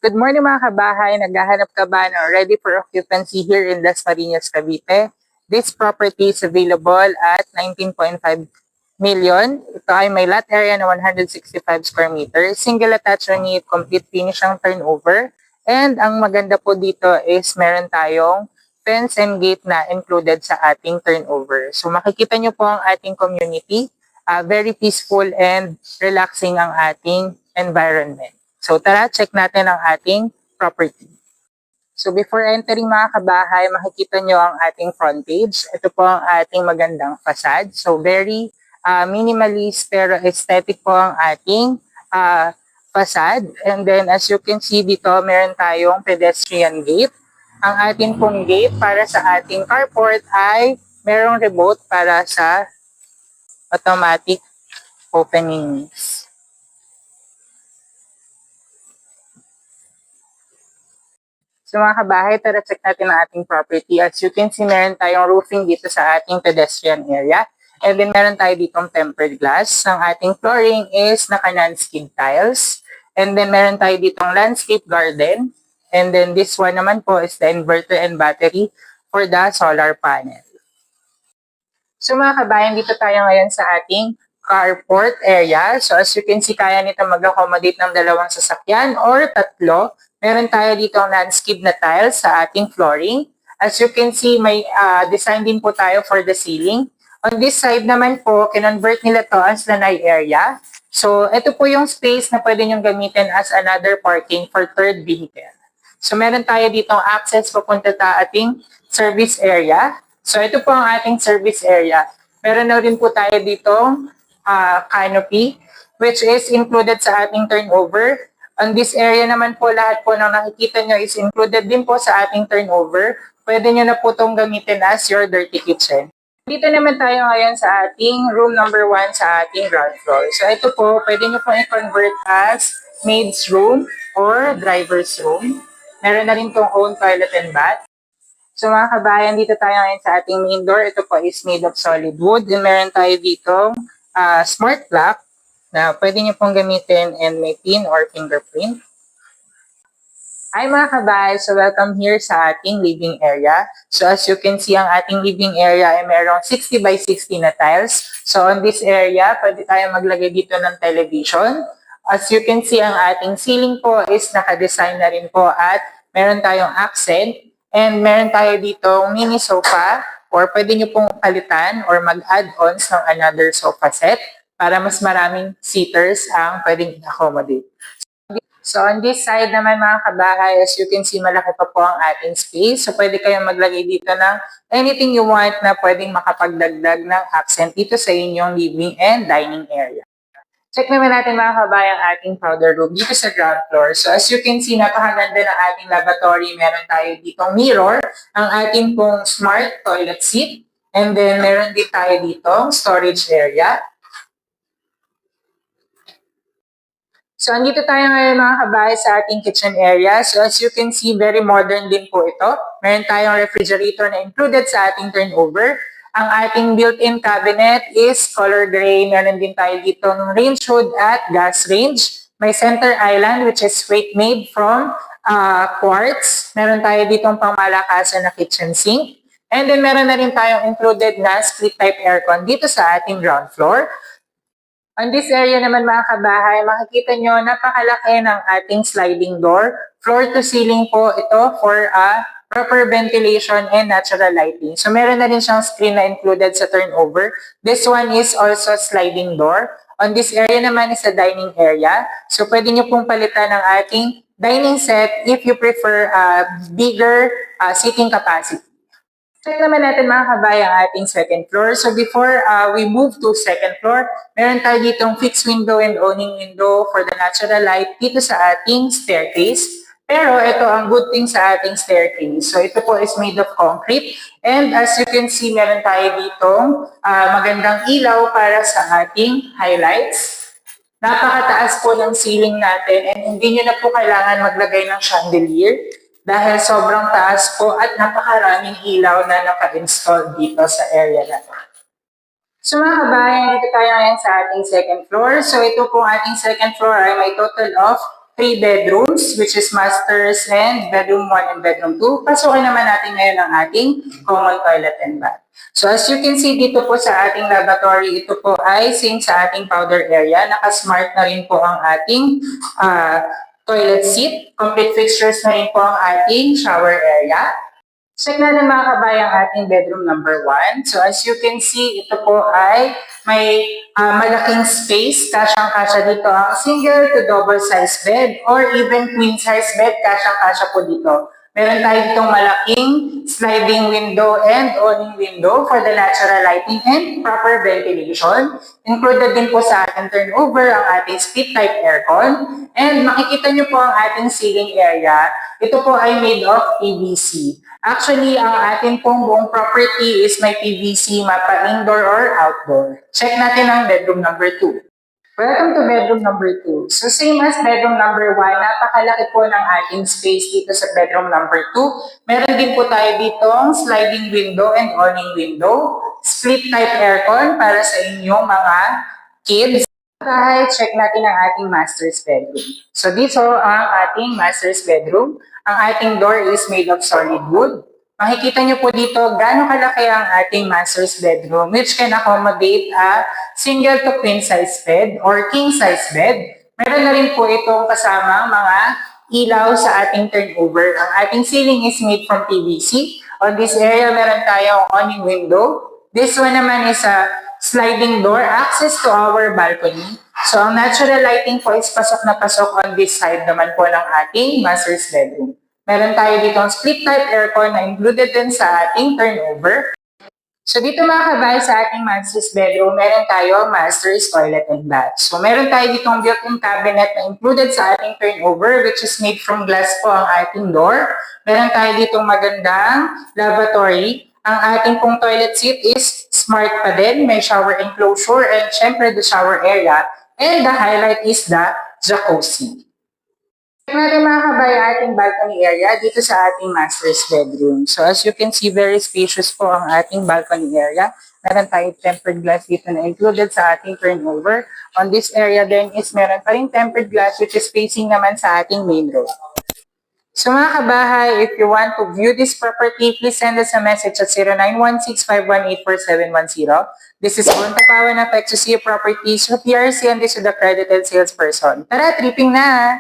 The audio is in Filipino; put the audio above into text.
Good morning mga kabahay. Naghahanap ka ba ng ready for occupancy here in Las Marinas, Cavite? This property is available at 19.5 million. Ito ay may lot area na 165 square meters. Single attached unit, complete finish ang turnover. And ang maganda po dito is meron tayong fence and gate na included sa ating turnover. So makikita nyo po ang ating community. Very peaceful and relaxing ang ating environment. So tara, check natin ang ating property. So before entering mga kabahay, makikita nyo ang ating front page. Ito po ang ating magandang facade. So very minimalist pero aesthetic po ang ating facade. And then as you can see dito, meron tayong pedestrian gate. Ang ating pong gate para sa ating carport ay merong remote para sa automatic openings. So mga kabahay, tara check natin ang ating property. As you can see, meron tayong roofing dito sa ating pedestrian area. And then meron tayo ditong tempered glass. Ang ating flooring is naka-landscape tiles. And then meron tayo ditong landscape garden. And then this one naman po is the inverter and battery for the solar panel. So mga kabayan, dito tayo ngayon sa ating carport area. So as you can see, kaya nito mag-accommodate ng 2 sasakyan or 3. Meron tayo dito ang landscape na tiles sa ating flooring. As you can see, may design din po tayo for the ceiling. On this side naman po, kinonvert nila to as lanai area. So ito po yung space na pwede nyong gamitin as another parking for third vehicle. So meron tayo dito ang access papunta sa ating service area. So ito po ang ating service area. Meron na rin po tayo ditong canopy, which is included sa ating turnover. On this area naman po, lahat po ng nakikita nyo is included din po sa ating turnover. Pwede nyo na po itong gamitin as your dirty kitchen. Dito naman tayo ngayon sa ating room number 1 sa ating ground floor. So ito po, pwede nyo po i-convert as maid's room or driver's room. Meron na rin itong own toilet and bath. So mga kabayan, dito tayo ngayon sa ating main door. Ito po is made of solid wood. And meron tayo dito smart lock na pwede nyo pong gamitin and may pin or fingerprint. Hi mga kabayan, so welcome here sa ating living area. So as you can see, ang ating living area ay merong 60 by 60 na tiles. So on this area, pwede tayo maglagay dito ng television. As you can see, ang ating ceiling po is naka-design na rin po at meron tayong accent. And meron tayo dito mini sofa or pwede nyo pong palitan or mag-add-ons ng another sofa set para mas maraming seaters ang pwedeng accommodate. So on this side naman mga kabahay, as you can see, malaki pa po ang ating space. So pwede kayong maglagay dito ng anything you want na pwedeng makapagdagdag ng accent dito sa inyong living and dining area. Check naman natin mga kabayan ang ating powder room dito sa ground floor. So as you can see, napakaganda ng ating lavatory. Meron tayo ditong mirror, ang ating pong smart toilet seat, and then meron din tayo ditong storage area. So andito tayo ngayon mga kabayan sa ating kitchen area. So as you can see, very modern din po ito. Meron tayong refrigerator na included sa ating turnover. Ang ating built-in cabinet is color gray. Meron din tayo dito ng range hood at gas range. May center island which is weight made from quartz. Meron tayo ditong pangmalakasan na kitchen sink. And then meron na rin tayong included na split type aircon dito sa ating ground floor. On this area naman mga kabahay, makikita nyo napakalaki ng ating sliding door. Floor to ceiling po ito for proper ventilation and natural lighting. So meron na rin siyang screen na included sa turnover. This one is also sliding door. On this area naman is a dining area. So pwede nyo pong palitan ng ating dining set if you prefer bigger seating capacity. Check naman natin mga kabayan ang ating second floor. So before we move to second floor, meron tayo ditong fixed window and awning window for the natural light dito sa ating staircase. Pero ito ang good thing sa ating staircase. So ito po is made of concrete. And as you can see, meron tayo ditong magandang ilaw para sa ating highlights. Napakataas po ng ceiling natin and hindi nyo na po kailangan maglagay ng chandelier dahil sobrang taas po at napakaraming ilaw na naka-install dito sa area na to. So mga kabayan, dito tayo ngayon sa ating second floor. So ito po ating second floor ay may total of 3 bedrooms, which is masters and bedroom 1 and bedroom 2. Pasukin naman natin ngayon ang ating common toilet and bath. So as you can see dito po sa ating lavatory, ito po ay same sa ating powder area. Naka-smart na rin po ang ating toilet seat. Complete fixtures na rin po ang ating shower area. Check natin mga kabayan ating bedroom number 1. So as you can see, ito po ay may malaking space. Kasyang-kasya dito ang single to double size bed or even queen size bed. Kasyang-kasya po dito. Meron tayo ditong malaking sliding window and awning window for the natural lighting and proper ventilation. Included din po sa ating turnover ang ating split type aircon. And makikita nyo po ang ating ceiling area. Ito po ay made of PVC. Actually, ang ating pong buong property is may PVC mapa indoor or outdoor. Check natin ang bedroom number 2. Welcome to bedroom number 2. So same as bedroom number 1, napakalaki po ng ating space dito sa bedroom number 2. Meron din po tayo ditong sliding window and awning window. Split type aircon para sa inyong mga kids. Kahit check natin ang ating master's bedroom. So dito ang ating master's bedroom. Ang ating door is made of solid wood. Makikita nyo po dito gaano kalaki ang ating master's bedroom which can accommodate a single to queen size bed or king size bed. Meron na rin po itong kasama mga ilaw sa ating turnover. Ang ating ceiling is made from PVC. On this area, meron tayong awning window. This one naman is a sliding door access to our balcony. So, ang natural lighting po is pasok na pasok on this side naman po ng ating master's bedroom. Meron tayo dito ang split type aircon na included din sa ating turnover. So dito mga kabay sa ating master's bedroom, meron tayo master's toilet and bath. So meron tayo ditong built-in cabinet na included sa ating turnover which is made from glass po ang ating door. Meron tayo ditong magandang lavatory. Ang ating pong toilet seat is smart pa din. May shower enclosure and syempre the shower area. And the highlight is the jacuzzi. Check natin mga kabay ating balcony area dito sa ating master's bedroom. So as you can see, very spacious po ang ating balcony area. Meron tayong tempered glass dito na included sa ating turnover. On this area then is meron pa rin tempered glass which is facing naman sa ating main road. So mga kabahay, if you want to view this property, please send us a message at 0916-518-4710. This is Bon Tapawan of XUC Properties with PRC and this is the accredited salesperson. Tara, tripping na!